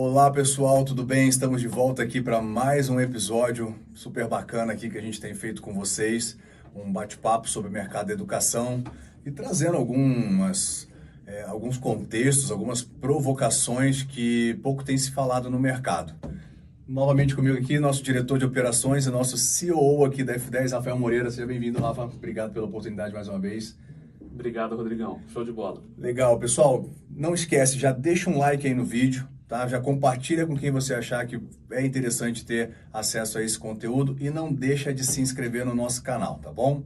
Olá pessoal, tudo bem? Estamos de volta aqui para mais um episódio super bacana aqui que a gente tem feito com vocês, um bate-papo sobre o mercado da educação e trazendo alguns contextos, algumas provocações que pouco tem se falado no mercado. Novamente comigo aqui, nosso diretor de operações e nosso COO aqui da F10, Rafael Moreira. Seja bem-vindo, Rafa. Obrigado pela oportunidade mais uma vez. Obrigado, Rodrigão. Show de bola. Legal, pessoal. Não esquece, já deixa um like aí no vídeo, tá? Já compartilha com quem você achar que é interessante ter acesso a esse conteúdo e não deixa de se inscrever no nosso canal, tá bom?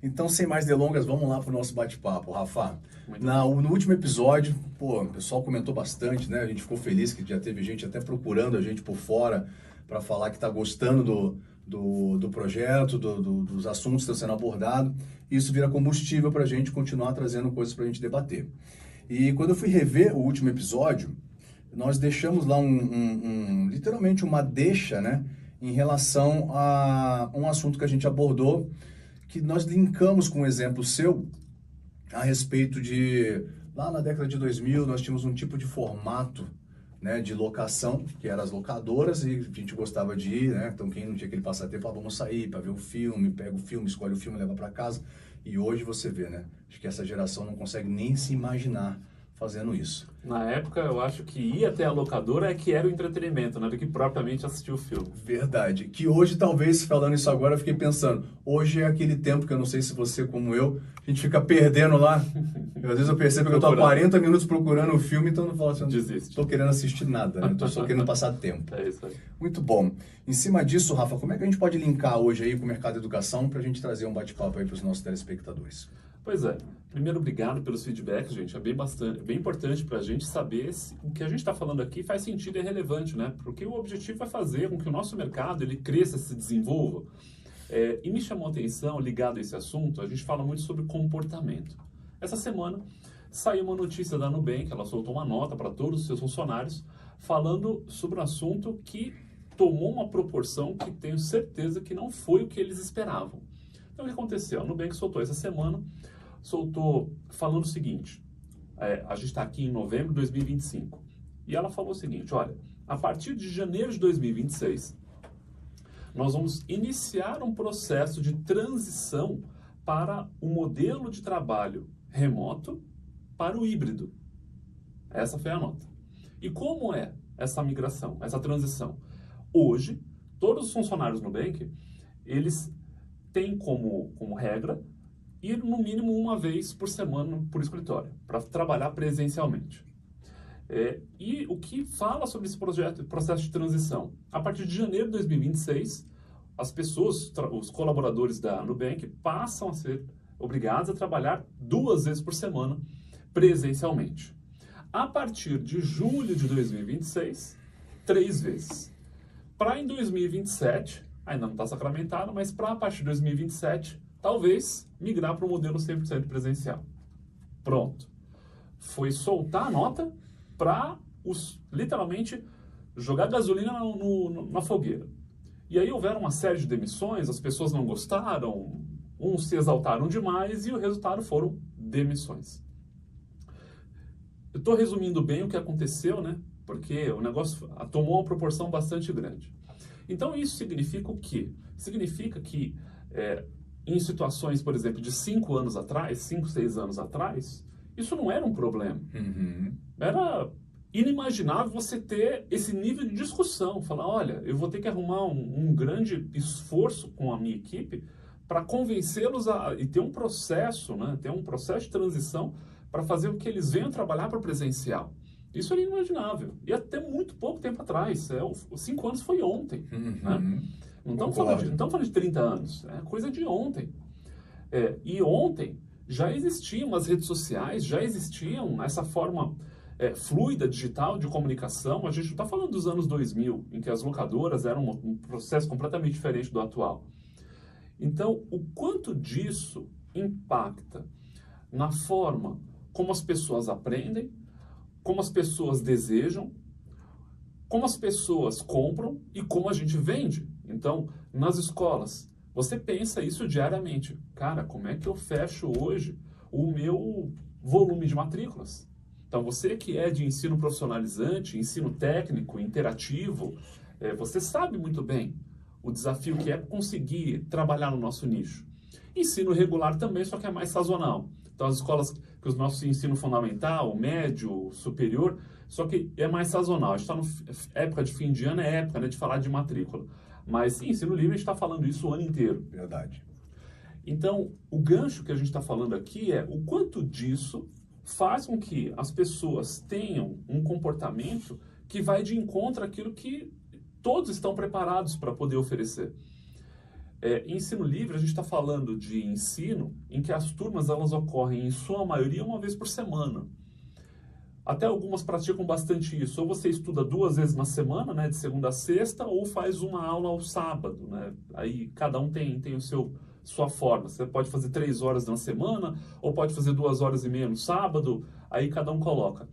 Então, sem mais delongas, vamos lá para o nosso bate-papo, Rafa. No último episódio, o pessoal comentou bastante, né? A gente ficou feliz que já teve gente até procurando a gente por fora para falar que está gostando do projeto, dos assuntos que estão sendo abordados. Isso vira combustível para a gente continuar trazendo coisas para a gente debater. E quando eu fui rever o último episódio, nós deixamos lá literalmente uma deixa, né, em relação a um assunto que a gente abordou, que nós linkamos com um exemplo seu a respeito de, lá na década de 2000, nós tínhamos um tipo de formato, né, de locação, que eram as locadoras, e a gente gostava de ir, né? Então quem não tinha aquele passatempo, vamos sair para ver o filme, pega o filme, escolhe o filme, leva para casa. E hoje você vê, né? Acho que essa geração não consegue nem se imaginar fazendo isso. Na época, eu acho que ir até a locadora é que era o entretenimento, né? Do que propriamente assistir o filme. Verdade. Que hoje, talvez, falando isso agora, eu fiquei pensando, hoje é aquele tempo que eu não sei se você, como eu, a gente fica perdendo lá. Às vezes eu percebo que eu tô há 40 minutos procurando o filme, então eu não falo assim, desiste. Tô querendo assistir nada, né? Tô só querendo passar tempo. É isso aí. Muito bom. Em cima disso, Rafa, como é que a gente pode linkar hoje aí com o mercado da educação para a gente trazer um bate-papo aí para os nossos telespectadores? Pois é. Primeiro, obrigado pelos feedbacks, gente. É bem importante para a gente saber se o que a gente está falando aqui faz sentido e é relevante, né? Porque o objetivo é fazer com que o nosso mercado ele cresça, se desenvolva. E me chamou a atenção, ligado a esse assunto, a gente fala muito sobre comportamento. Essa semana saiu uma notícia da Nubank, ela soltou uma nota para todos os seus funcionários, falando sobre um assunto que tomou uma proporção que tenho certeza que não foi o que eles esperavam. Então, o que aconteceu? A Nubank soltou essa semana, falando o seguinte, a gente está aqui em novembro de 2025, e ela falou o seguinte, olha, a partir de janeiro de 2026, nós vamos iniciar um processo de transição para o modelo de trabalho remoto para o híbrido. Essa foi a nota. E como é essa migração, essa transição? Hoje, todos os funcionários no Nubank, eles têm como regra ir no mínimo uma vez por semana por escritório, para trabalhar presencialmente. E o que fala sobre esse processo de transição? A partir de janeiro de 2026, as pessoas, os colaboradores da Nubank, passam a ser obrigados a trabalhar 2 vezes por semana presencialmente. A partir de julho de 2026, 3 vezes. Para em 2027, ainda não está sacramentado, mas para a partir de 2027, talvez migrar para o modelo 100% presencial. Pronto. Foi soltar a nota para, literalmente, jogar gasolina na fogueira. E aí houveram uma série de demissões, as pessoas não gostaram, uns se exaltaram demais e o resultado foram demissões. Eu estou resumindo bem o que aconteceu, né? Porque o negócio tomou uma proporção bastante grande. Então isso significa o quê? Significa que em situações, por exemplo, de 5 anos atrás, 5, 6 anos atrás, isso não era um problema. Uhum. Era inimaginável você ter esse nível de discussão. Falar, olha, eu vou ter que arrumar um grande esforço com a minha equipe para convencê-los e ter um processo, né? Ter um processo de transição para fazer com que eles venham trabalhar para o presencial. Isso era inimaginável. E até muito pouco tempo atrás. Os 5 anos foi ontem. Uhum. Né? Não estamos falando de 30 anos. É coisa de ontem. E ontem já existiam as redes sociais, já existiam essa forma fluida, digital, de comunicação. A gente não está falando dos anos 2000, em que as locadoras eram um processo completamente diferente do atual. Então, o quanto disso impacta na forma como as pessoas aprendem, como as pessoas desejam, como as pessoas compram e como a gente vende. Então, nas escolas, você pensa isso diariamente. Cara, como é que eu fecho hoje o meu volume de matrículas? Então, você que é de ensino profissionalizante, ensino técnico, interativo, você sabe muito bem o desafio que é conseguir trabalhar no nosso nicho. Ensino regular também, só que é mais sazonal. Então, as escolas que os nossos ensino fundamental, médio, superior, só que é mais sazonal. A gente está na época de fim de ano, é época, né, de falar de matrícula. Mas ensino livre, a gente está falando isso o ano inteiro. Verdade. Então, o gancho que a gente está falando aqui é o quanto disso faz com que as pessoas tenham um comportamento que vai de encontro àquilo que todos estão preparados para poder oferecer. Ensino livre, a gente está falando de ensino em que as turmas elas ocorrem, em sua maioria, uma vez por semana. Até algumas praticam bastante isso. Ou você estuda 2 vezes na semana, né, de segunda a sexta, ou faz uma aula ao sábado. Né? Aí cada um tem sua forma. Você pode fazer 3 horas na semana, ou pode fazer 2 horas e meia no sábado, aí cada um coloca.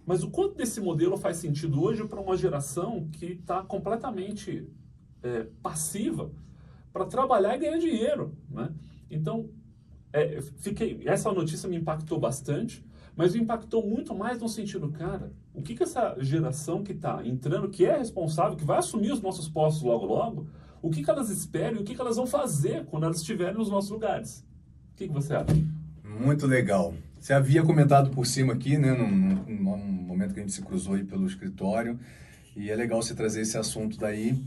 Mas o quanto desse modelo faz sentido hoje para uma geração que está completamente passiva para trabalhar e ganhar dinheiro, né? Então, essa notícia me impactou bastante, mas me impactou muito mais no sentido, cara, o que essa geração que está entrando, que é responsável, que vai assumir os nossos postos logo logo, o que elas esperam e o que elas vão fazer quando elas estiverem nos nossos lugares? O que você acha? Muito legal. Você havia comentado por cima aqui, né, num momento que a gente se cruzou aí pelo escritório, e é legal você trazer esse assunto daí,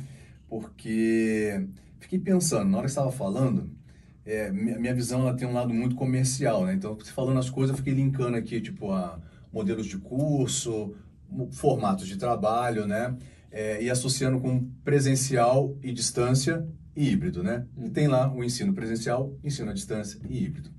porque fiquei pensando, na hora que você estava falando, minha visão ela tem um lado muito comercial, né? Então, você falando as coisas, eu fiquei linkando aqui, tipo, a modelos de curso, formatos de trabalho, né? E associando com presencial e distância e híbrido, né? E tem lá o ensino presencial, ensino à distância e híbrido.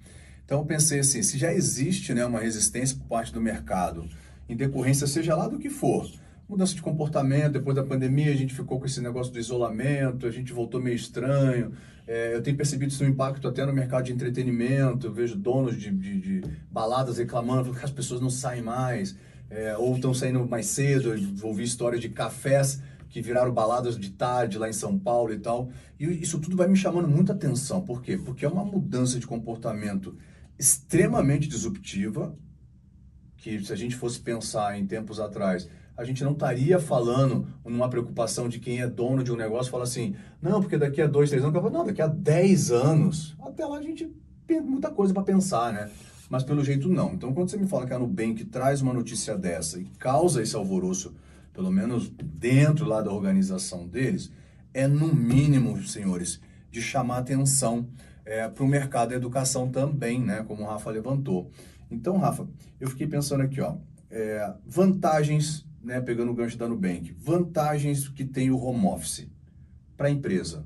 Então, eu pensei assim, se já existe, né, uma resistência por parte do mercado, em decorrência seja lá do que for, mudança de comportamento, depois da pandemia a gente ficou com esse negócio do isolamento, a gente voltou meio estranho, eu tenho percebido isso um impacto até no mercado de entretenimento, eu vejo donos de baladas reclamando que as pessoas não saem mais, ou estão saindo mais cedo, eu ouvi histórias de cafés que viraram baladas de tarde lá em São Paulo e tal, e isso tudo vai me chamando muita atenção, por quê? Porque é uma mudança de comportamento extremamente disruptiva, que se a gente fosse pensar em tempos atrás, a gente não estaria falando numa preocupação de quem é dono de um negócio, fala assim, não, porque daqui a 2, 3 anos, não, daqui a 10 anos, até lá a gente tem muita coisa para pensar, né? Mas pelo jeito não. Então quando você me fala que a Nubank traz uma notícia dessa e causa esse alvoroço, pelo menos dentro lá da organização deles, é no mínimo, senhores, de chamar atenção para o mercado da educação também, né? Como o Rafa levantou. Então, Rafa, eu fiquei pensando aqui, ó, vantagens, né, pegando o gancho da Nubank, vantagens que tem o home office para a empresa.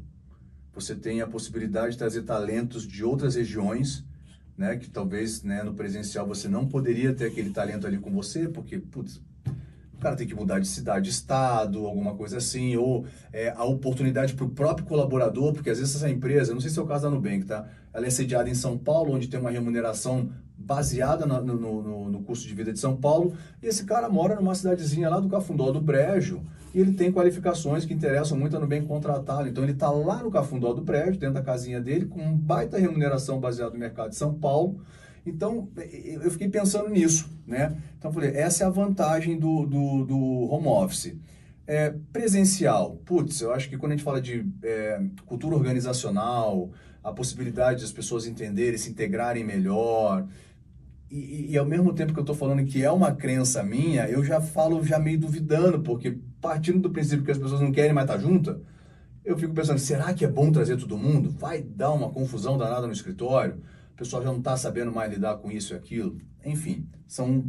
Você tem a possibilidade de trazer talentos de outras regiões, né, que talvez, né, no presencial você não poderia ter aquele talento ali com você, porque, putz, o cara tem que mudar de cidade, de estado, alguma coisa assim, ou a oportunidade para o próprio colaborador, porque às vezes essa empresa, não sei se é o caso da Nubank, tá? Ela é sediada em São Paulo, onde tem uma remuneração baseada no custo de vida de São Paulo, e esse cara mora numa cidadezinha lá do Cafundó do Brejo, e ele tem qualificações que interessam muito a Nubank contratá-lo. Então ele está lá no Cafundó do Brejo, dentro da casinha dele, com uma baita remuneração baseada no mercado de São Paulo. Então, eu fiquei pensando nisso, né? Então, eu falei, essa é a vantagem do home office. Presencial, putz, eu acho que quando a gente fala de cultura organizacional, a possibilidade das pessoas entenderem, se integrarem melhor, e ao mesmo tempo que eu estou falando que é uma crença minha, eu já falo já meio duvidando, porque partindo do princípio que as pessoas não querem mais estar juntas, eu fico pensando, será que é bom trazer todo mundo? Vai dar uma confusão danada no escritório? O pessoal já não está sabendo mais lidar com isso e aquilo. Enfim, são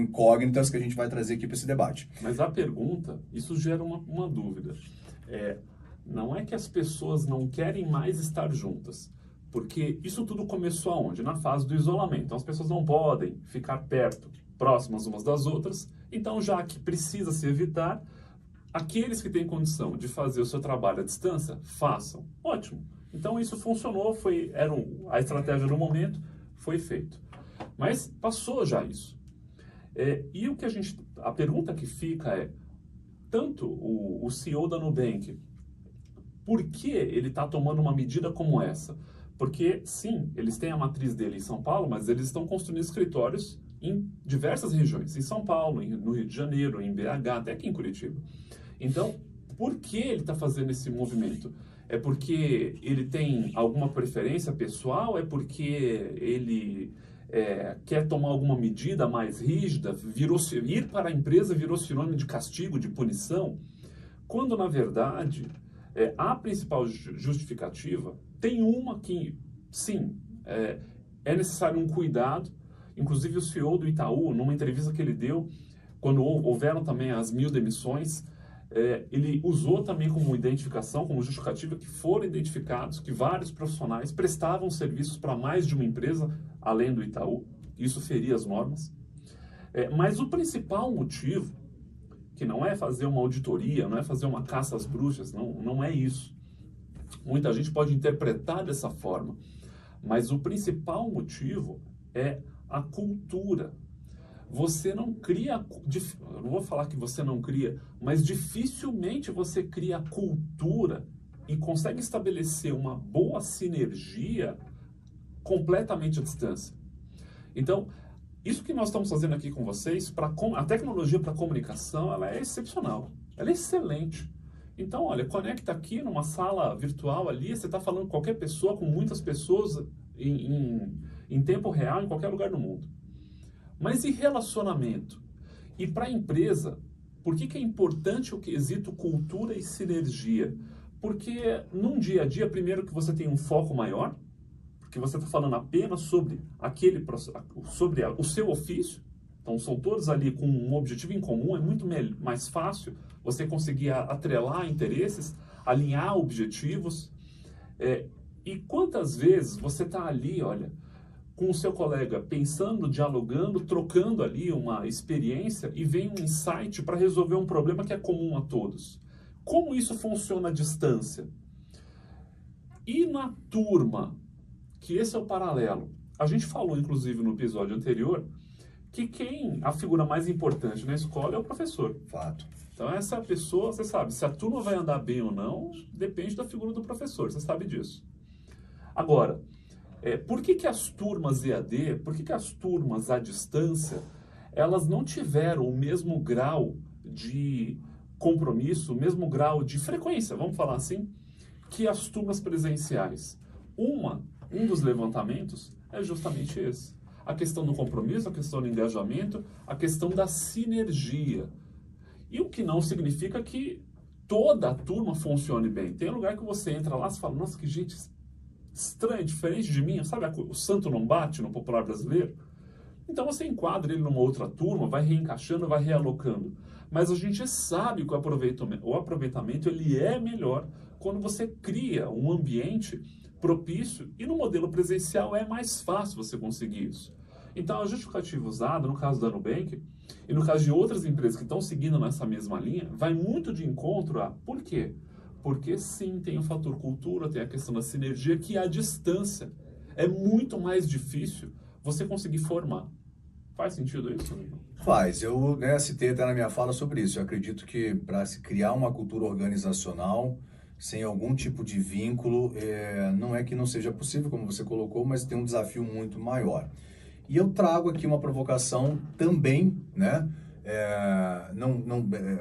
incógnitas que a gente vai trazer aqui para esse debate. Mas a pergunta, isso gera uma dúvida. Não é que as pessoas não querem mais estar juntas, porque isso tudo começou aonde? Na fase do isolamento. Então as pessoas não podem ficar perto, próximas umas das outras. Então, já que precisa se evitar, aqueles que têm condição de fazer o seu trabalho à distância, façam. Ótimo. Então isso funcionou, a estratégia do momento, foi feito. Mas passou já isso. E a pergunta que fica é, tanto o CEO da Nubank, por que ele está tomando uma medida como essa? Porque, sim, eles têm a matriz dele em São Paulo, mas eles estão construindo escritórios em diversas regiões, em São Paulo, no Rio de Janeiro, em BH, até aqui em Curitiba. Então, por que ele está fazendo esse movimento? É porque ele tem alguma preferência pessoal? É porque ele quer tomar alguma medida mais rígida? Ir para a empresa virou sinônimo de castigo, de punição? Quando, na verdade, a principal justificativa tem uma que, sim, é necessário um cuidado. Inclusive o CEO do Itaú, numa entrevista que ele deu, quando houveram também as 1000 demissões, ele usou também como identificação, como justificativa, que foram identificados que vários profissionais prestavam serviços para mais de uma empresa, além do Itaú. Isso feria as normas. Mas o principal motivo, que não é fazer uma auditoria, não é fazer uma caça às bruxas, não é isso. Muita gente pode interpretar dessa forma, mas o principal motivo é a cultura. Você não cria, eu não vou falar que você não cria, mas dificilmente você cria cultura e consegue estabelecer uma boa sinergia completamente à distância. Então, isso que nós estamos fazendo aqui com vocês, a tecnologia para comunicação, ela é excepcional, ela é excelente. Então, olha, conecta aqui numa sala virtual ali, você está falando com qualquer pessoa, com muitas pessoas em tempo real, em qualquer lugar do mundo. Mas e relacionamento? E para a empresa, por que é importante o quesito cultura e sinergia? Porque num dia a dia, primeiro que você tem um foco maior, porque você está falando apenas sobre o seu ofício, então são todos ali com um objetivo em comum, é muito mais fácil você conseguir atrelar interesses, alinhar objetivos. E quantas vezes você está ali, olha, com o seu colega, pensando, dialogando, trocando ali uma experiência e vem um insight para resolver um problema que é comum a todos. Como isso funciona à distância? E na turma, que esse é o paralelo. A gente falou, inclusive, no episódio anterior, que a figura mais importante na escola é o professor. Fato. Então, essa pessoa, você sabe, se a turma vai andar bem ou não, depende da figura do professor, você sabe disso. Agora, por que as turmas EAD, por que as turmas à distância, elas não tiveram o mesmo grau de compromisso, o mesmo grau de frequência, vamos falar assim, que as turmas presenciais? Um dos levantamentos é justamente esse. A questão do compromisso, a questão do engajamento, a questão da sinergia. E o que não significa que toda a turma funcione bem. Tem lugar que você entra lá e fala, nossa, que gente estranha, diferente de mim, sabe, o santo não bate no popular brasileiro? Então você enquadra ele numa outra turma, vai reencaixando, vai realocando. Mas a gente sabe que o aproveitamento ele é melhor quando você cria um ambiente propício, e no modelo presencial é mais fácil você conseguir isso. Então a justificativa usada, no caso da Nubank, e no caso de outras empresas que estão seguindo nessa mesma linha, vai muito de encontro a por quê? Porque sim, tem o fator cultura, tem a questão da sinergia, que à distância é muito mais difícil você conseguir formar. Faz sentido isso? Faz. Eu citei até na minha fala sobre isso. Eu acredito que para se criar uma cultura organizacional, sem algum tipo de vínculo, não é que não seja possível, como você colocou, mas tem um desafio muito maior. E eu trago aqui uma provocação também, né?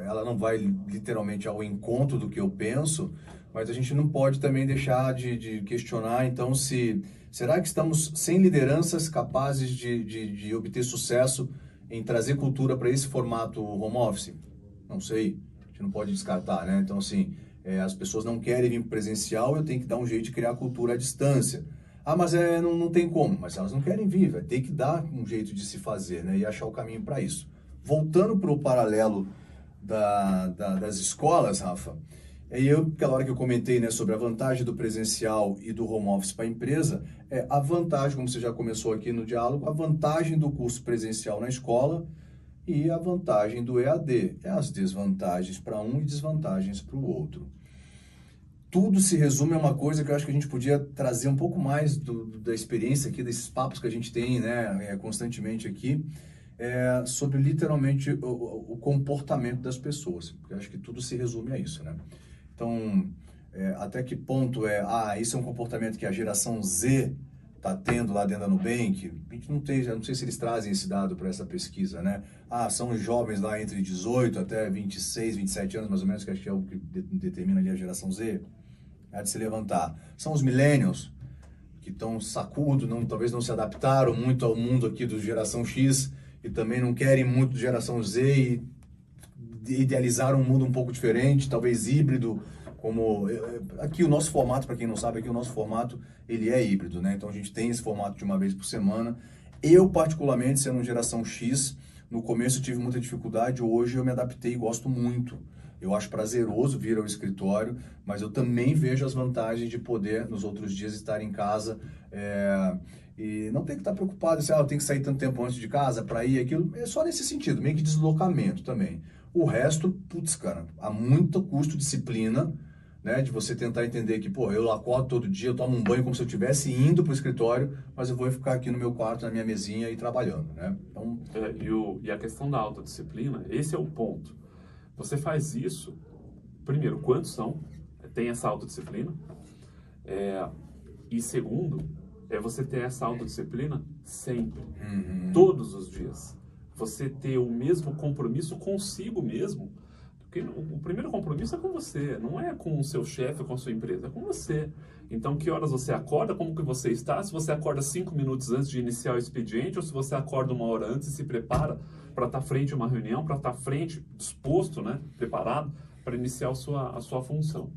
Ela não vai literalmente ao encontro do que eu penso, mas a gente não pode também deixar de questionar, então, será que estamos sem lideranças capazes de obter sucesso em trazer cultura para esse formato home office? Não sei, a gente não pode descartar, né? Então, assim, as pessoas não querem vir presencial, eu tenho que dar um jeito de criar cultura à distância. Ah, mas não tem como, mas elas não querem vir, vai ter que dar um jeito de se fazer, né? E achar o caminho para isso. Voltando para o paralelo das escolas, Rafa, aquela hora que eu comentei, né, sobre a vantagem do presencial e do home office para a empresa, a vantagem, como você já começou aqui no diálogo, a vantagem do curso presencial na escola e a vantagem do EAD. As desvantagens para um e desvantagens para o outro. Tudo se resume a uma coisa que eu acho que a gente podia trazer um pouco mais da experiência aqui, desses papos que a gente tem, né, constantemente aqui, sobre literalmente o comportamento das pessoas. Porque eu acho que tudo se resume a isso, né? Então, até que ponto isso é um comportamento que a geração Z está tendo lá dentro da Nubank, a gente não tem, não sei se eles trazem esse dado para essa pesquisa, né? Ah, são os jovens lá entre 18 até 26, 27 anos, mais ou menos, que acho que é o que determina ali a geração Z, a de se levantar. São os millennials, que estão sacudo, talvez não se adaptaram muito ao mundo aqui do geração X e também não querem muito do geração Z e idealizaram um mundo um pouco diferente, talvez híbrido, como aqui o nosso formato, para quem não sabe, aqui o nosso formato ele é híbrido, né? Então a gente tem esse formato de uma vez por semana. Eu particularmente, sendo geração X, no começo eu tive muita dificuldade, hoje eu me adaptei e gosto muito. Eu acho prazeroso vir ao escritório, mas eu também vejo as vantagens de poder, nos outros dias, estar em casa e não ter que estar preocupado se eu tenho que sair tanto tempo antes de casa para ir, aquilo. É só nesse sentido, meio que deslocamento também. O resto, putz, cara, há muito custo, disciplina, né, de você tentar entender que, pô, eu acordo todo dia, eu tomo um banho como se eu estivesse indo para o escritório, mas eu vou ficar aqui no meu quarto, na minha mesinha e trabalhando, né? Então... E a questão da autodisciplina, esse é o ponto. Você faz isso, primeiro, quantos são? Tem essa autodisciplina. E segundo, é você ter essa autodisciplina sempre, todos os dias. Você ter o mesmo compromisso consigo mesmo. Porque o primeiro compromisso é com você, não é com o seu chefe ou com a sua empresa, é com você. Então, que horas você acorda, como que você está, se você acorda 5 minutos antes de iniciar o expediente, ou se você acorda 1 hora antes e se prepara para estar frente a uma reunião, para estar frente, disposto, né, preparado para iniciar a sua função.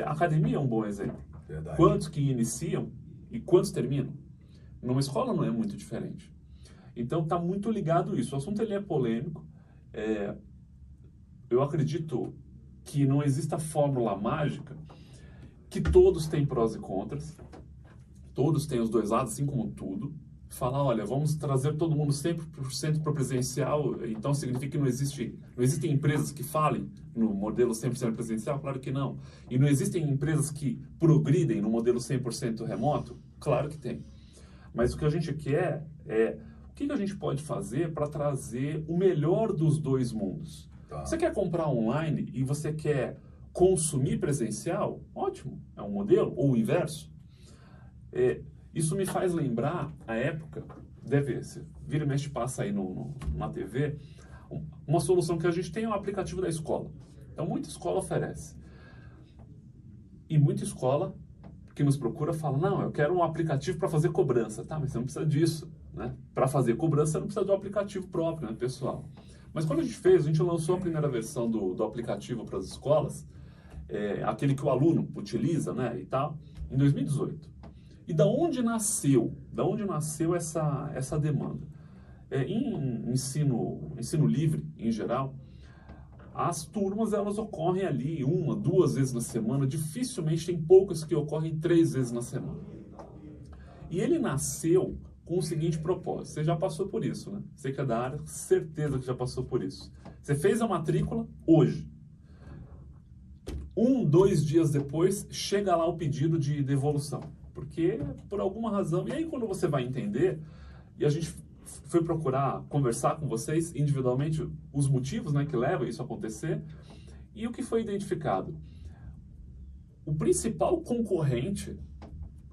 A academia é um bom exemplo. Verdade. Quantos que iniciam e quantos terminam? Numa escola não é muito diferente. Então, está muito ligado isso. O assunto ele é polêmico. Eu acredito que não exista fórmula mágica, que todos têm prós e contras, todos têm os dois lados, assim como tudo. Falar, olha, vamos trazer todo mundo 100% para o presencial, então significa que não existem empresas que falem no modelo 100% presencial? Claro que não. E não existem empresas que progridem no modelo 100% remoto? Claro que tem. Mas o que a gente quer é, o que a gente pode fazer para trazer o melhor dos dois mundos? Tá. Você quer comprar online e você quer consumir presencial? Ótimo, é um modelo, ou o inverso. Isso me faz lembrar a época, vira e mexe passa aí na TV, uma solução que a gente tem é o aplicativo da escola. Então, muita escola oferece. E muita escola que nos procura fala, não, eu quero um aplicativo para fazer cobrança. Tá, mas você não precisa disso, né? Para fazer cobrança, você não precisa de um aplicativo próprio, né, pessoal? Mas quando a gente lançou a primeira versão do aplicativo para as escolas, aquele que o aluno utiliza, né, e tal, em 2018. E da onde nasceu essa demanda? Em ensino livre, em geral, as turmas elas ocorrem ali 1, 2 vezes na semana, dificilmente tem poucas que ocorrem 3 vezes na semana. E ele nasceu com o seguinte propósito, você já passou por isso, né? Você que é da área, certeza que já passou por isso. Você fez a matrícula hoje. 1, 2 dias depois, chega lá o pedido de devolução. Porque, por alguma razão, e aí quando você vai entender, e a gente foi procurar conversar com vocês individualmente os motivos, né, que levam isso a acontecer, e o que foi identificado? O principal concorrente,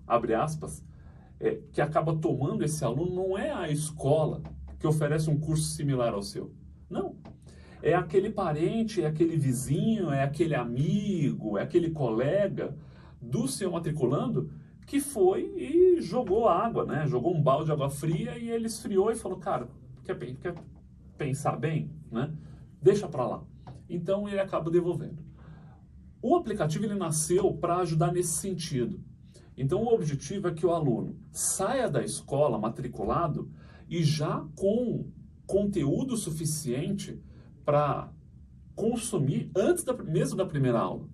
abre aspas, que acaba tomando esse aluno não é a escola que oferece um curso similar ao seu. Não. É aquele parente, é aquele vizinho, é aquele amigo, é aquele colega do seu matriculando que foi e jogou água, né? Jogou um balde de água fria e ele esfriou e falou, cara, quer pensar bem, né? Deixa pra lá. Então ele acaba devolvendo. O aplicativo ele nasceu para ajudar nesse sentido. Então o objetivo é que o aluno saia da escola matriculado e já com conteúdo suficiente para consumir antes mesmo da primeira aula.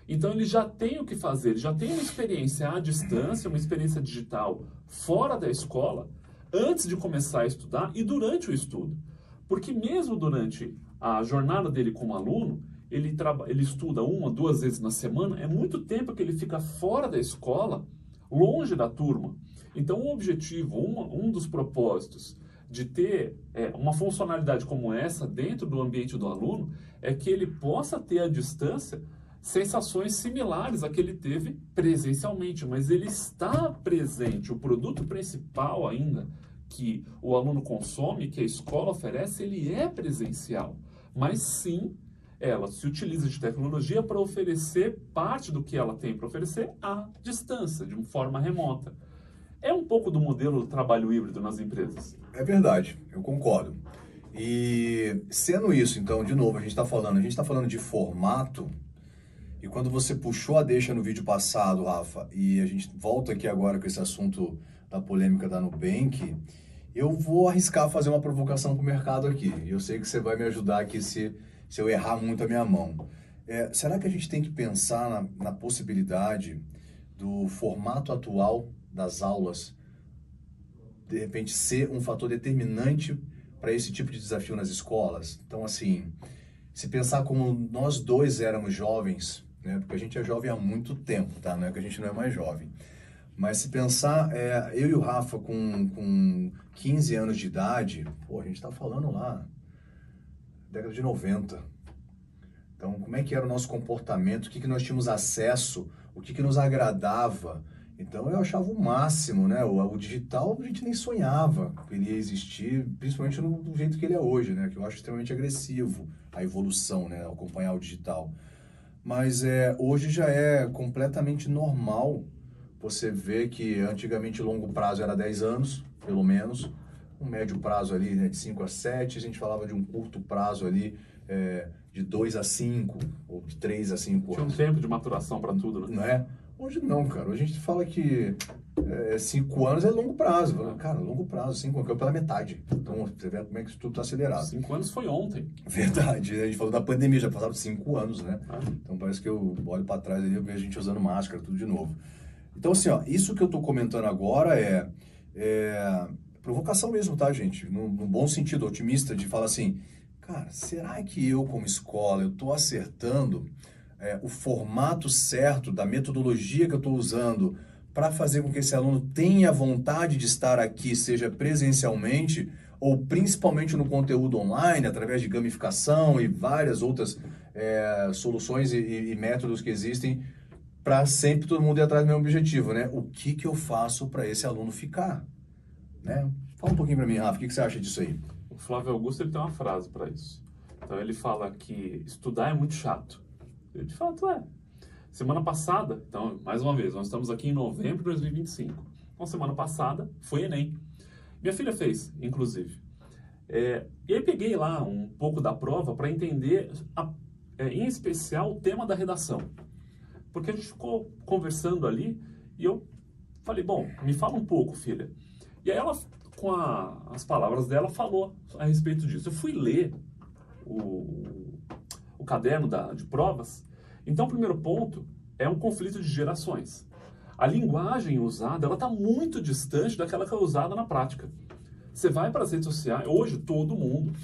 Então ele já tem o que fazer, ele já tem uma experiência à distância, uma experiência digital fora da escola, antes de começar a estudar e durante o estudo. Porque mesmo durante a jornada dele como aluno, ele estuda 1, 2 vezes na semana, é muito tempo que ele fica fora da escola, longe da turma. Então o objetivo, um dos propósitos de ter uma funcionalidade como essa dentro do ambiente do aluno, é que ele possa ter à distância sensações similares a que ele teve presencialmente, mas ele está presente. O produto principal ainda que o aluno consome, que a escola oferece, ele é presencial. Mas sim, ela se utiliza de tecnologia para oferecer parte do que ela tem para oferecer à distância, de uma forma remota. É um pouco do modelo do trabalho híbrido nas empresas. É verdade, eu concordo. E sendo isso, então, de novo, a gente está falando de formato, e quando você puxou a deixa no vídeo passado, Rafa, e a gente volta aqui agora com esse assunto da polêmica da Nubank, eu vou arriscar fazer uma provocação para o mercado aqui. Eu sei que você vai me ajudar aqui se eu errar muito a minha mão. Será que a gente tem que pensar na possibilidade do formato atual das aulas, de repente, ser um fator determinante para esse tipo de desafio nas escolas? Então, assim, se pensar como nós dois éramos jovens, né? Porque a gente é jovem há muito tempo, tá? Não é que a gente não é mais jovem. Mas se pensar, eu e o Rafa com 15 anos de idade, pô, a gente está falando lá, década de 90. Então, como é que era o nosso comportamento, o que nós tínhamos acesso, o que nos agradava. Então, eu achava o máximo, né? O digital, a gente nem sonhava que ele ia existir, principalmente do jeito que ele é hoje, né? Que eu acho extremamente agressivo a evolução, né? Acompanhar o digital. Mas hoje já é completamente normal você vê que antigamente longo prazo era 10 anos, pelo menos, um médio prazo ali, né, de 5 a 7, a gente falava de um curto prazo ali de 2 a 5, ou de 3 a 5 anos. Tinha um tempo de maturação para tudo, né? Não é? Hoje não, cara. Hoje a gente fala que 5 anos é longo prazo. Cara, longo prazo, 5 anos, pela metade. Então, você vê como é que isso tudo está acelerado. 5 anos foi ontem. Verdade. A gente falou da pandemia, já passaram 5 anos, né? Então, parece que eu olho para trás ali e vejo a gente usando máscara, tudo de novo. Então, assim, ó, isso que eu estou comentando agora é provocação mesmo, tá, gente? Num bom sentido, otimista, de falar assim, cara, será que eu, como escola, eu estou acertando o formato certo da metodologia que eu estou usando para fazer com que esse aluno tenha vontade de estar aqui, seja presencialmente ou principalmente no conteúdo online, através de gamificação e várias outras soluções e métodos que existem para sempre todo mundo ir atrás do mesmo objetivo, né? O que eu faço para esse aluno ficar, né? Fala um pouquinho para mim, Rafa, o que você acha disso aí? O Flávio Augusto, ele tem uma frase para isso. Então, ele fala que estudar é muito chato. E, de fato, é. Semana passada, então, mais uma vez, nós estamos aqui em novembro de 2025. Então, semana passada foi Enem. Minha filha fez, inclusive. E aí peguei lá um pouco da prova para entender, em especial, o tema da redação. Porque a gente ficou conversando ali e eu falei, bom, me fala um pouco, filha. E aí ela, com as palavras dela, falou a respeito disso. Eu fui ler o caderno de provas. Então, o primeiro ponto é um conflito de gerações. A linguagem usada, ela está muito distante daquela que é usada na prática. Você vai para as redes sociais, hoje todo mundo...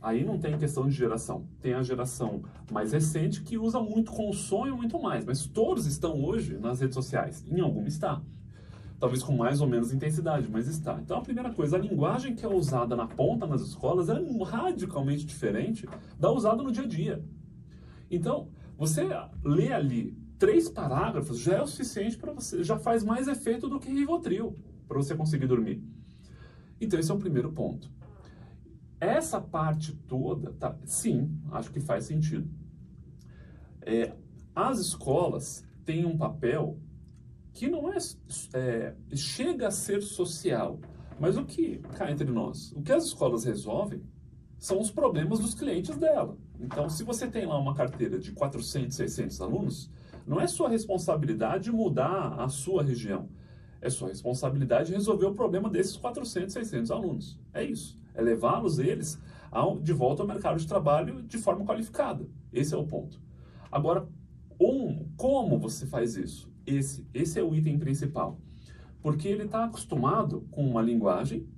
Aí não tem questão de geração. Tem a geração mais recente que usa muito, consome muito mais. Mas todos estão hoje nas redes sociais. Em alguma está. Talvez com mais ou menos intensidade, mas está. Então a primeira coisa, a linguagem que é usada na ponta nas escolas é radicalmente diferente da usada no dia a dia. Então, você lê ali 3 parágrafos já é o suficiente para você, já faz mais efeito do que Rivotril para você conseguir dormir. Então esse é o primeiro ponto. Essa parte toda, tá, sim, acho que faz sentido. As escolas têm um papel que não chega a ser social, mas o que, cá entre nós, o que as escolas resolvem são os problemas dos clientes dela. Então, se você tem lá uma carteira de 400, 600 alunos, não é sua responsabilidade mudar a sua região. É sua responsabilidade resolver o problema desses 400, 600 alunos. É isso. É levá-los, eles, de volta ao mercado de trabalho de forma qualificada. Esse é o ponto. Agora, como você faz isso? Esse é o item principal. Porque ele está acostumado com uma linguagem,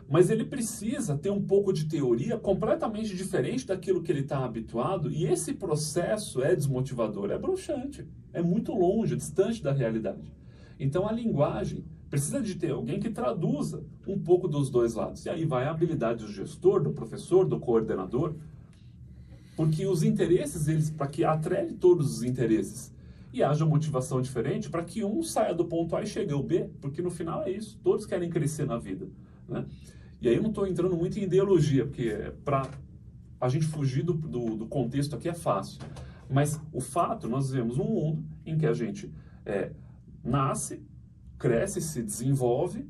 mas ele precisa ter um pouco de teoria completamente diferente daquilo que ele está habituado, e esse processo é desmotivador, é broxante, é muito longe, distante da realidade. Então, a linguagem precisa de ter alguém que traduza um pouco dos dois lados. E aí vai a habilidade do gestor, do professor, do coordenador. Porque os interesses, eles, para que atrele todos os interesses e haja motivação diferente para que um saia do ponto A e chegue ao B, porque no final é isso, todos querem crescer na vida, né? E aí eu não estou entrando muito em ideologia, porque para a gente fugir do contexto aqui é fácil. Mas o fato, nós vivemos um mundo em que a gente nasce, cresce, se desenvolve,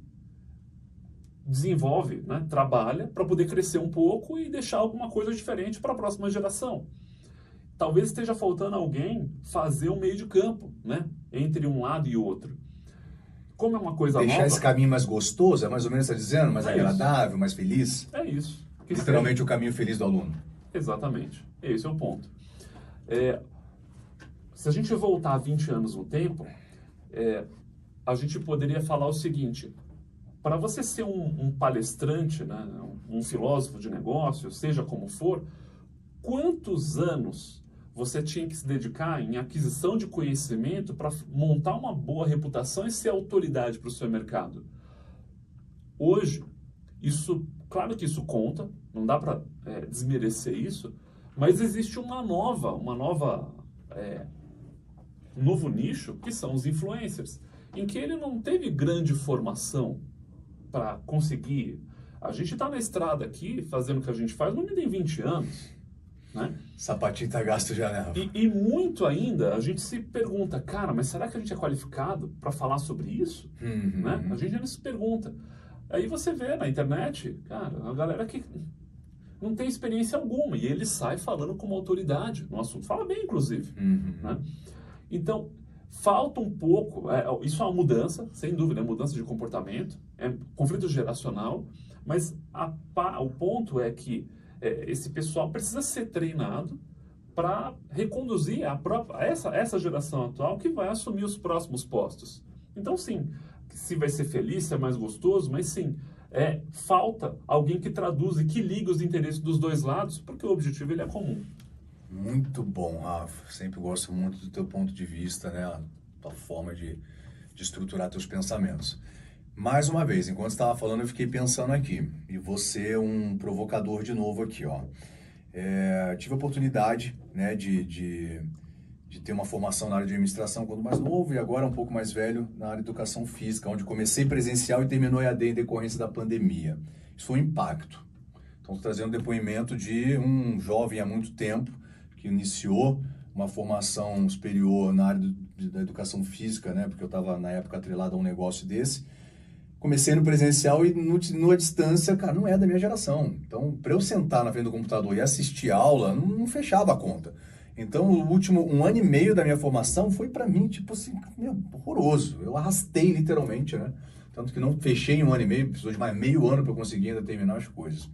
né, trabalha para poder crescer um pouco e deixar alguma coisa diferente para a próxima geração. Talvez esteja faltando alguém fazer um meio de campo, né, entre um lado e outro. Como é uma coisa deixar nova... esse caminho mais gostoso, é mais ou menos está dizendo? Mais agradável, isso. Mais feliz? É isso. Literalmente o caminho feliz do aluno. Exatamente. Esse é o ponto. Se a gente voltar 20 anos no tempo, a gente poderia falar o seguinte: para você ser um palestrante, né, um filósofo de negócios, seja como for, quantos anos você tinha que se dedicar em aquisição de conhecimento para montar uma boa reputação e ser autoridade para o seu mercado? Hoje, claro que isso conta, não dá para desmerecer isso, mas existe um novo nicho, que são os influencers, em que ele não teve grande formação para conseguir. A gente está na estrada aqui, fazendo o que a gente faz, não me tem 20 anos, né? Sapatinho tá gasto já, né? E muito ainda, a gente se pergunta, cara, mas será que a gente é qualificado para falar sobre isso? Né? A gente ainda se pergunta. Aí você vê na internet, cara, a galera que não tem experiência alguma, e ele sai falando como autoridade no assunto, fala bem, inclusive. Né? Então, falta um pouco, isso é uma mudança, sem dúvida, é mudança de comportamento, é conflito geracional, mas o ponto é que esse pessoal precisa ser treinado para reconduzir essa geração atual que vai assumir os próximos postos. Então, sim, se vai ser feliz, se é mais gostoso, mas sim, falta alguém que traduza e que liga os interesses dos dois lados, porque o objetivo ele é comum. Muito bom, Rafa. Sempre gosto muito do teu ponto de vista, né? A tua forma de estruturar teus pensamentos. Mais uma vez, enquanto você estava falando, eu fiquei pensando aqui. E você é um provocador de novo aqui, ó. Tive a oportunidade, né, de ter uma formação na área de administração quando mais novo e agora um pouco mais velho na área de educação física, onde comecei presencial e terminou EAD em decorrência da pandemia. Isso foi um impacto. Então, estou trazendo depoimento de um jovem há muito tempo que iniciou uma formação superior na área da educação física, né, porque eu estava na época atrelado a um negócio desse. Comecei no presencial e no distância, cara, não é da minha geração. Então, para eu sentar na frente do computador e assistir aula, não fechava a conta. Então, o último 1 ano e meio da minha formação foi para mim, tipo assim, horroroso. Eu arrastei literalmente, né? Tanto que não fechei em 1 ano e meio, precisou de mais meio ano para eu conseguir ainda terminar as coisas.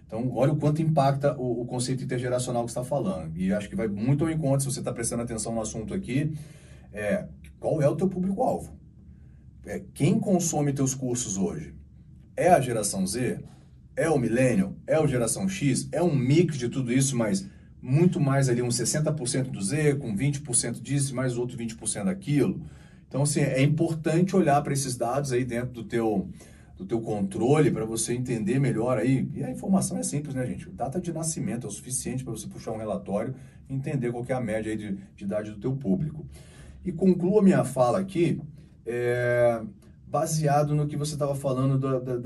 Então, olha o quanto impacta o conceito intergeracional que você está falando. E acho que vai muito ao encontro, se você está prestando atenção no assunto aqui, qual é o teu público-alvo? Quem consome teus cursos hoje? É a geração Z? É o Millennial? É o geração X? É um mix de tudo isso, mas muito mais ali, uns 60% do Z, com 20% disso, mais outro 20% daquilo. Então, assim, é importante olhar para esses dados aí dentro do teu controle para você entender melhor aí. E a informação é simples, né, gente? Data de nascimento é o suficiente para você puxar um relatório e entender qual que é a média aí de idade do teu público. E concluo a minha fala aqui baseado no que você estava falando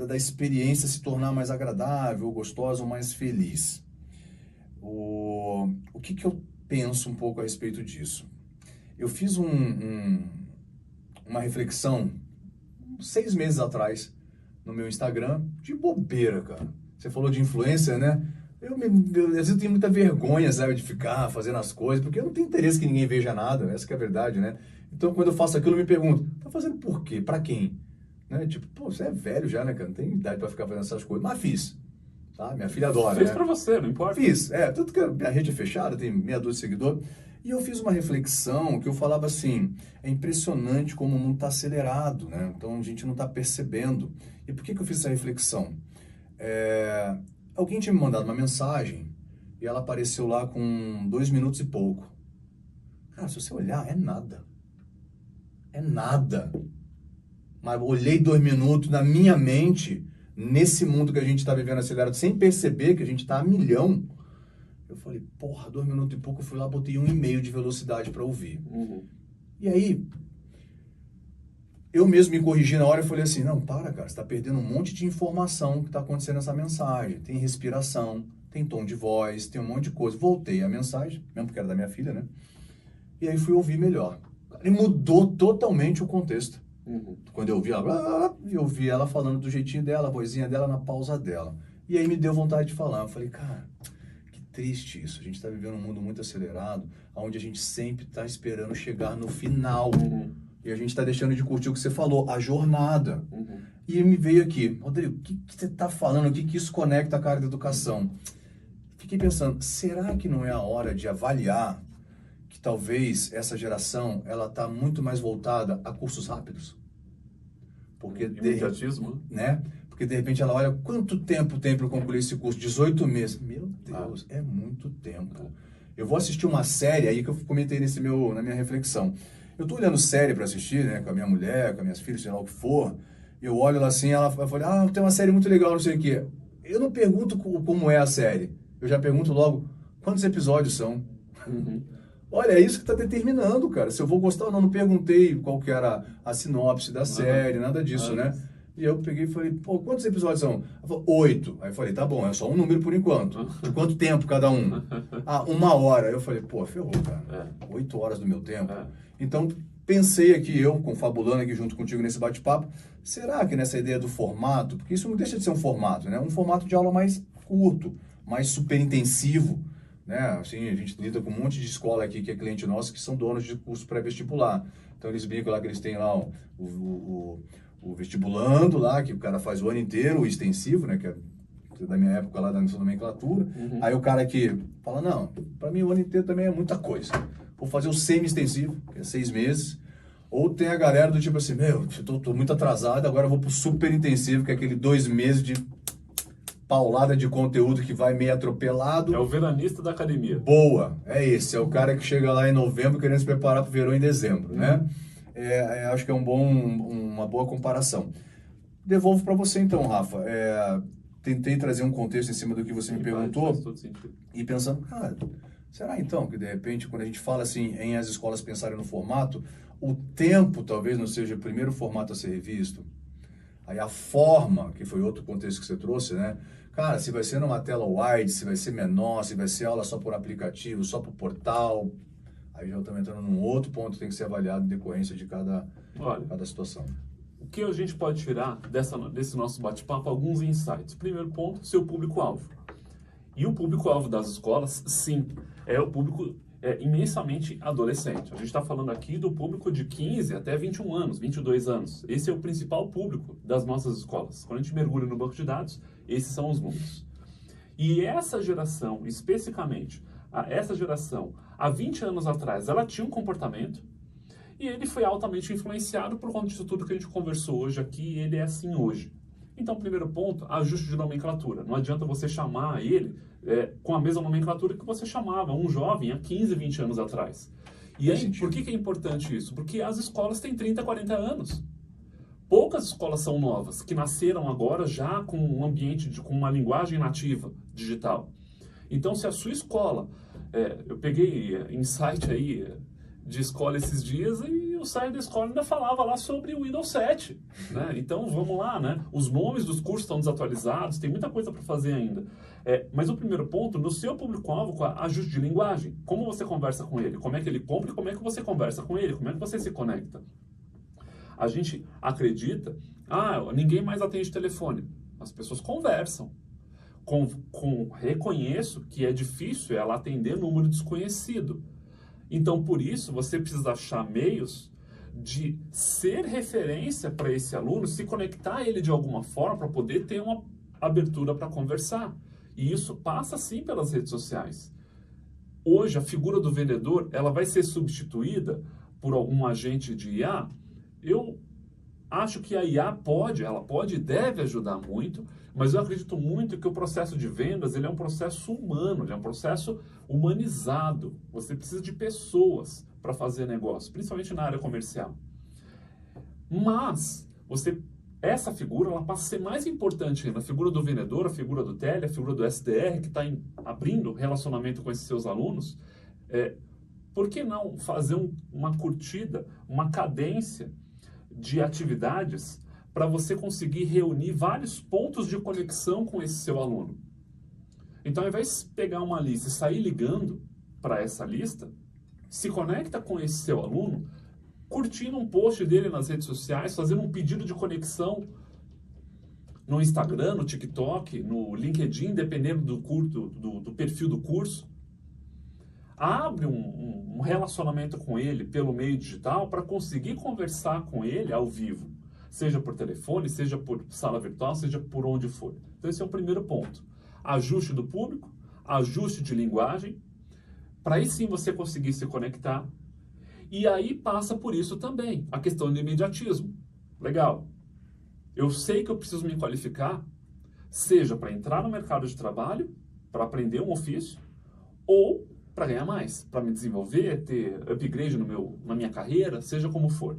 da experiência se tornar mais agradável, gostosa ou mais feliz. O que eu penso um pouco a respeito disso? Eu fiz uma reflexão 6 meses atrás no meu Instagram, de bobeira, cara. Você falou de influencer, né? Às vezes eu tenho muita vergonha, sabe, de ficar fazendo as coisas, porque eu não tenho interesse que ninguém veja nada, essa que é a verdade, né? Então, quando eu faço aquilo, eu me pergunto, tá fazendo por quê? Pra quem? Né? Tipo, pô, você é velho já, né, cara? Não tem idade pra ficar fazendo essas coisas. Mas fiz, tá? Minha filha adora, Fez né? pra você, não importa. Fiz, tanto que a minha rede é fechada, tem meia dúzia de seguidores. E eu fiz uma reflexão que eu falava assim, é impressionante como o mundo tá acelerado, né? Então, a gente não tá percebendo. E por que eu fiz essa reflexão? Alguém tinha me mandado uma mensagem e ela apareceu lá com 2 minutos e pouco. Cara, se você olhar, é nada. É nada. Mas eu olhei 2 minutos na minha mente, nesse mundo que a gente está vivendo acelerado, sem perceber que a gente está a milhão. Eu falei, porra, 2 minutos e pouco, eu fui lá, botei 1,5 de velocidade para ouvir. E aí, eu mesmo me corrigi na hora e falei assim, não, para, cara, você tá perdendo um monte de informação que tá acontecendo nessa mensagem. Tem respiração, tem tom de voz, tem um monte de coisa. Voltei a mensagem, mesmo porque era da minha filha, né? E aí fui ouvir melhor. E mudou totalmente o contexto. Quando eu ouvi ela, eu ouvi ela falando do jeitinho dela, a vozinha dela na pausa dela. E aí me deu vontade de falar. Eu falei, cara, que triste isso. A gente está vivendo um mundo muito acelerado, onde a gente sempre está esperando chegar no final. E a gente está deixando de curtir o que você falou, a jornada. E me veio aqui, Rodrigo, o que você está falando? O que isso conecta com a área da educação? Fiquei pensando, será que não é a hora de avaliar que talvez essa geração ela está muito mais voltada a cursos rápidos? Porque né? Porque de repente ela olha quanto tempo tem para eu concluir esse curso? 18 meses. Meu Deus, é muito tempo. Eu vou assistir uma série aí que eu comentei na minha reflexão. Eu tô olhando série para assistir, né, com a minha mulher, com as minhas filhas, sei lá o que for. Eu olho lá assim, ela fala, tem uma série muito legal, não sei o quê. Eu não pergunto como é a série. Eu já pergunto logo, quantos episódios são? Olha, é isso que está determinando, cara. Se eu vou gostar ou não, não perguntei qual que era a sinopse da série, nada disso, né? E eu peguei e falei, pô, quantos episódios são? Ela falou, 8. Aí eu falei, tá bom, é só um número por enquanto. De quanto tempo cada um? 1 hora. Eu falei, pô, ferrou, cara. 8 horas do meu tempo. Então, pensei aqui, eu confabulando aqui junto contigo nesse bate-papo, será que nessa ideia do formato, porque isso não deixa de ser um formato, né? Um formato de aula mais curto, mais super intensivo, né? Assim, a gente lida com um monte de escola aqui que é cliente nosso, que são donos de curso pré-vestibular. Então, eles brincam lá que eles têm lá o vestibulando lá, que o cara faz o ano inteiro, o extensivo, né? Que é da minha época lá da nomenclatura. Aí o cara que fala, não, para mim o ano inteiro também é muita coisa. Vou fazer o semi-extensivo, que é 6 meses. Ou tem a galera do tipo assim, meu, tô muito atrasado, agora eu vou pro super intensivo, que é aquele 2 meses de paulada de conteúdo que vai meio atropelado. É o veranista da academia. Boa, é esse. É o cara que chega lá em novembro querendo se preparar pro verão em dezembro, né? Acho que é uma boa comparação. Devolvo para você então, Rafa. Tentei trazer um contexto em cima do que você me perguntou. Faz todo sentido. E pensando, cara, será então que de repente, quando a gente fala assim em as escolas pensarem no formato, o tempo talvez não seja o primeiro formato a ser revisto? Aí a forma, que foi outro contexto que você trouxe, né? Cara, se vai ser numa tela wide, se vai ser menor, se vai ser aula só por aplicativo, só por portal, aí já estamos entrando num outro ponto que tem que ser avaliado em decorrência de cada situação. O que a gente pode tirar desse nosso bate-papo? Alguns insights. Primeiro ponto, seu público-alvo. E o público-alvo das escolas, sim, é o público imensamente adolescente. A gente está falando aqui do público de 15 até 21 anos, 22 anos. Esse é o principal público das nossas escolas. Quando a gente mergulha no banco de dados, esses são os números. E essa geração, especificamente, essa geração, há 20 anos atrás, ela tinha um comportamento e ele foi altamente influenciado por conta disso tudo que a gente conversou hoje aqui, e ele é assim hoje. Então, primeiro ponto, ajuste de nomenclatura. Não adianta você chamar ele com a mesma nomenclatura que você chamava um jovem há 15, 20 anos atrás. E aí, por que é importante isso? Porque as escolas têm 30, 40 anos. Poucas escolas são novas, que nasceram agora já com um ambiente, com uma linguagem nativa digital. Então, se a sua escola... eu peguei insight aí de escola esses dias e o site da escola ainda falava lá sobre o Windows 7, né? Então, vamos lá, né? Os nomes dos cursos estão desatualizados, tem muita coisa para fazer ainda. Mas o primeiro ponto, no seu público-alvo, com ajuste de linguagem. Como você conversa com ele? Como é que ele compra e como é que você conversa com ele? Como é que você se conecta? A gente acredita, ninguém mais atende telefone. As pessoas conversam. Reconheço que é difícil ela atender número desconhecido. Então, por isso, você precisa achar meios de ser referência para esse aluno, se conectar ele de alguma forma para poder ter uma abertura para conversar. E isso passa, sim, pelas redes sociais. Hoje, a figura do vendedor, ela vai ser substituída por algum agente de IA. Eu acho que a IA pode e deve ajudar muito, mas eu acredito muito que o processo de vendas, ele é um processo humano, ele é um processo humanizado. Você precisa de pessoas para fazer negócio, principalmente na área comercial. Mas você essa figura ela passa a ser mais importante ainda. A figura do vendedor, a figura do tele, a figura do SDR, que está abrindo relacionamento com esses seus alunos. Por que não fazer uma curtida, uma cadência de atividades para você conseguir reunir vários pontos de conexão com esse seu aluno? Então, ao invés de pegar uma lista e sair ligando para essa lista, se conecta com esse seu aluno, curtindo um post dele nas redes sociais, fazendo um pedido de conexão no Instagram, no TikTok, no LinkedIn, dependendo do perfil do curso. Abre um relacionamento com ele pelo meio digital para conseguir conversar com ele ao vivo, seja por telefone, seja por sala virtual, seja por onde for. Então esse é o primeiro ponto. Ajuste do público, ajuste de linguagem, para aí sim você conseguir se conectar. E aí passa por isso também a questão do imediatismo. Legal. Eu sei que eu preciso me qualificar, seja para entrar no mercado de trabalho, para aprender um ofício, ou para ganhar mais, para me desenvolver, ter upgrade na minha carreira, seja como for.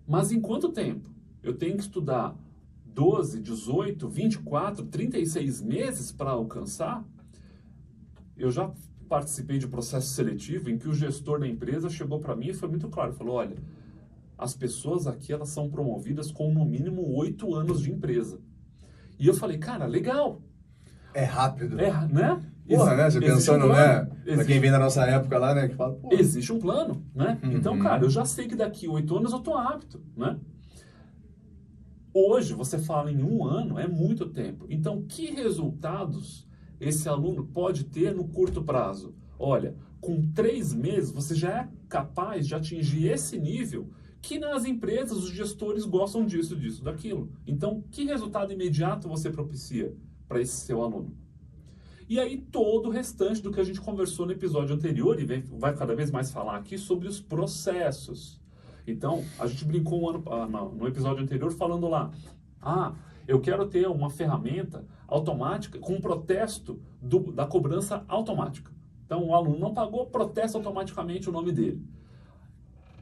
Mas em quanto tempo eu tenho que estudar 12, 18, 24, 36 meses para alcançar? Eu já participei de processo seletivo em que o gestor da empresa chegou para mim e foi muito claro, falou, olha, as pessoas aqui elas são promovidas com no mínimo 8 anos de empresa. E eu falei, cara, legal. É rápido. Né? Porra, né? Você pensando, né? Pra quem vem da nossa época lá, né? Que fala, porra. Existe um plano, né? Então, cara, eu já sei que daqui 8 anos eu tô apto, né? Hoje, você fala em 1 ano, é muito tempo. Então, que resultados esse aluno pode ter no curto prazo? Olha, com 3 meses, você já é capaz de atingir esse nível que nas empresas os gestores gostam disso, daquilo. Então, que resultado imediato você propicia para esse seu aluno? E aí, todo o restante do que a gente conversou no episódio anterior, e vai cada vez mais falar aqui sobre os processos. Então, a gente brincou no episódio anterior falando lá, eu quero ter uma ferramenta automática com um protesto da cobrança automática. Então, o aluno não pagou, protesta automaticamente o nome dele.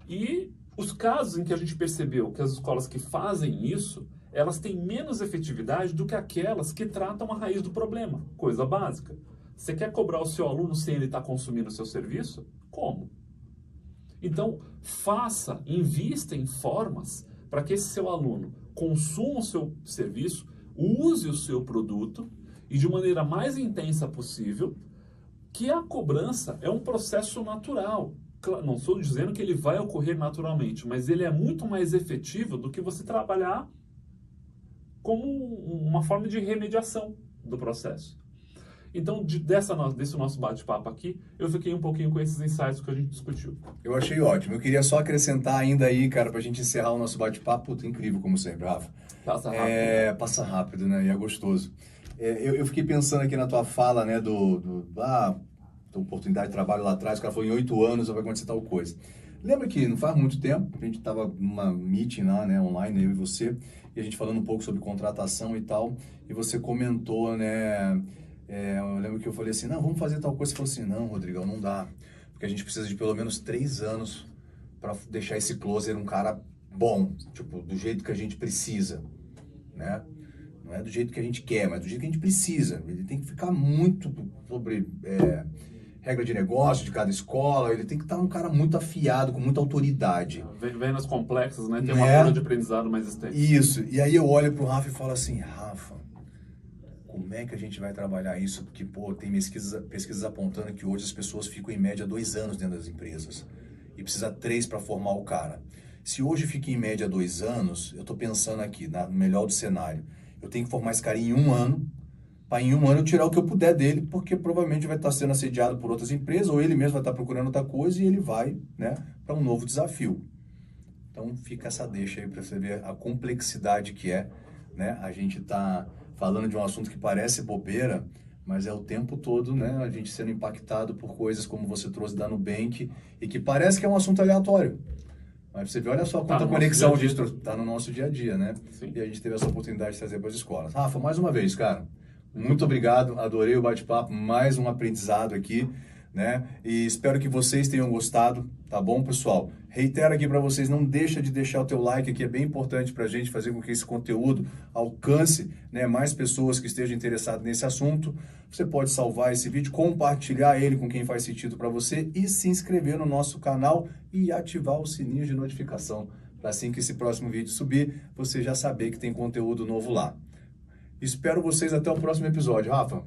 E os casos em que a gente percebeu que as escolas que fazem isso, elas têm menos efetividade do que aquelas que tratam a raiz do problema. Coisa básica. Você quer cobrar o seu aluno sem ele estar consumindo o seu serviço? Como? Então, invista em formas para que esse seu aluno consuma o seu serviço, use o seu produto e de maneira mais intensa possível, que a cobrança é um processo natural. Não estou dizendo que ele vai ocorrer naturalmente, mas ele é muito mais efetivo do que você trabalhar como uma forma de remediação do processo. Então, desse nosso bate-papo aqui, eu fiquei um pouquinho com esses insights que a gente discutiu. Eu achei ótimo. Eu queria só acrescentar ainda aí, cara, pra gente encerrar o nosso bate-papo. Puta, incrível como sempre, Rafa. Passa rápido. Passa rápido, né? E é gostoso. Eu fiquei pensando aqui na tua fala, né, da oportunidade de trabalho lá atrás, o cara falou em 8 anos vai acontecer tal coisa. Lembra que não faz muito tempo, a gente estava numa meeting lá, né, online, eu e você, e a gente falando um pouco sobre contratação e tal, e você comentou, né, eu lembro que eu falei assim, não, vamos fazer tal coisa, você falou assim, não, Rodrigão, não dá, porque a gente precisa de pelo menos 3 anos para deixar esse closer um cara bom, tipo, do jeito que a gente precisa, né? Não é do jeito que a gente quer, mas do jeito que a gente precisa. Ele tem que ficar muito sobre regra de negócio de cada escola, ele tem que estar um cara muito afiado, com muita autoridade. Vem nas complexas, né? Tem uma curva de aprendizado mais extensa. Isso. E aí eu olho pro Rafa e falo assim, Rafa, como é que a gente vai trabalhar isso? Porque, pô, tem pesquisas apontando que hoje as pessoas ficam em média 2 anos dentro das empresas. E precisa 3 para formar o cara. Se hoje fica em média 2 anos, eu tô pensando aqui, no melhor do cenário, eu tenho que formar esse cara em 1 ano, para em 1 ano eu tirar o que eu puder dele, porque provavelmente vai estar sendo assediado por outras empresas, ou ele mesmo vai estar procurando outra coisa e ele vai, né, para um novo desafio. Então fica essa deixa aí para você ver a complexidade que é, né, a gente tá falando de um assunto que parece bobeira, mas é o tempo todo, né, a gente sendo impactado por coisas como você trouxe da Nubank, e que parece que é um assunto aleatório. Mas você vê, olha só quanta conexão disso está no nosso dia a dia, né? Sim. E a gente teve essa oportunidade de trazer para as escolas. Rafa, mais uma vez, cara, muito obrigado, adorei o bate-papo, mais um aprendizado aqui, né? E espero que vocês tenham gostado, tá bom, pessoal? Reitero aqui para vocês, não deixa de deixar o teu like aqui, é bem importante para a gente fazer com que esse conteúdo alcance, né, mais pessoas que estejam interessadas nesse assunto. Você pode salvar esse vídeo, compartilhar ele com quem faz sentido para você e se inscrever no nosso canal e ativar o sininho de notificação, para assim que esse próximo vídeo subir, você já saber que tem conteúdo novo lá. Espero vocês até o próximo episódio. Rafa.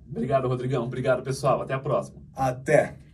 Obrigado, Rodrigão. Obrigado, pessoal. Até a próxima. Até!